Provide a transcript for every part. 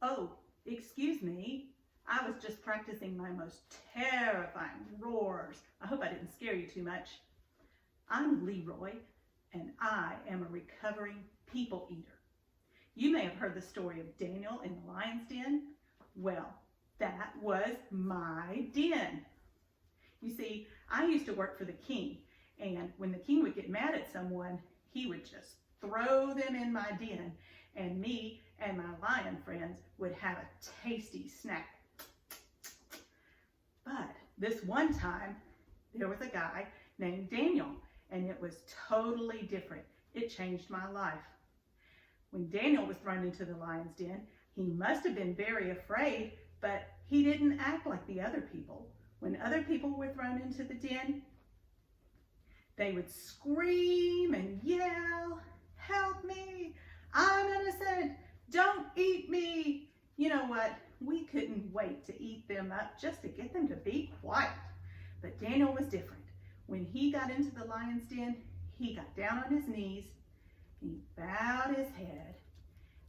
Oh, excuse me. I was just practicing my most terrifying roars. I hope I didn't scare you too much. I'm Leroy, and I am a recovering people eater. You may have heard the story of Daniel in the lion's den. Well, that was my den. You see, I used to work for the king, and when the king would get mad at someone, he would just throw them in my den, and me and my lion friends would have a tasty snack. But this one time, there was a guy named Daniel, and it was totally different. It changed my life. When Daniel was thrown into the lion's den, he must have been very afraid, but he didn't act like the other people. When other people were thrown into the den, they would scream and yell, "Help me! I'm innocent! Don't eat me!" You know what? We couldn't wait to eat them up just to get them to be quiet. But Daniel was different. When he got into the lion's den, he got down on his knees, he bowed his head,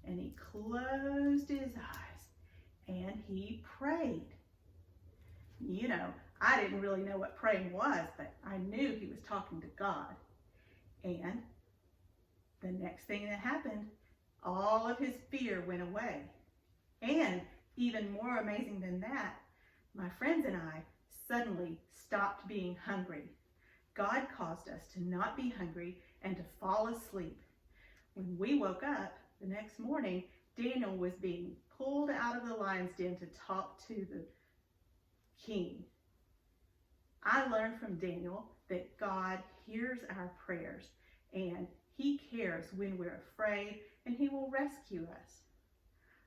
and he closed his eyes, and he prayed. You know, I didn't really know what praying was, but I knew he was talking to God. And the next thing that happened, all of his fear went away. And even more amazing than that, my friends and I suddenly stopped being hungry. God caused us to not be hungry and to fall asleep. When we woke up the next morning, Daniel was being pulled out of the lion's den to talk to the king. I learned from Daniel that God hears our prayers and he cares when we're afraid and he will rescue us.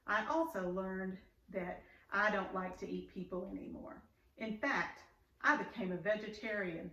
I also learned that I don't like to eat people anymore. In fact, I became a vegetarian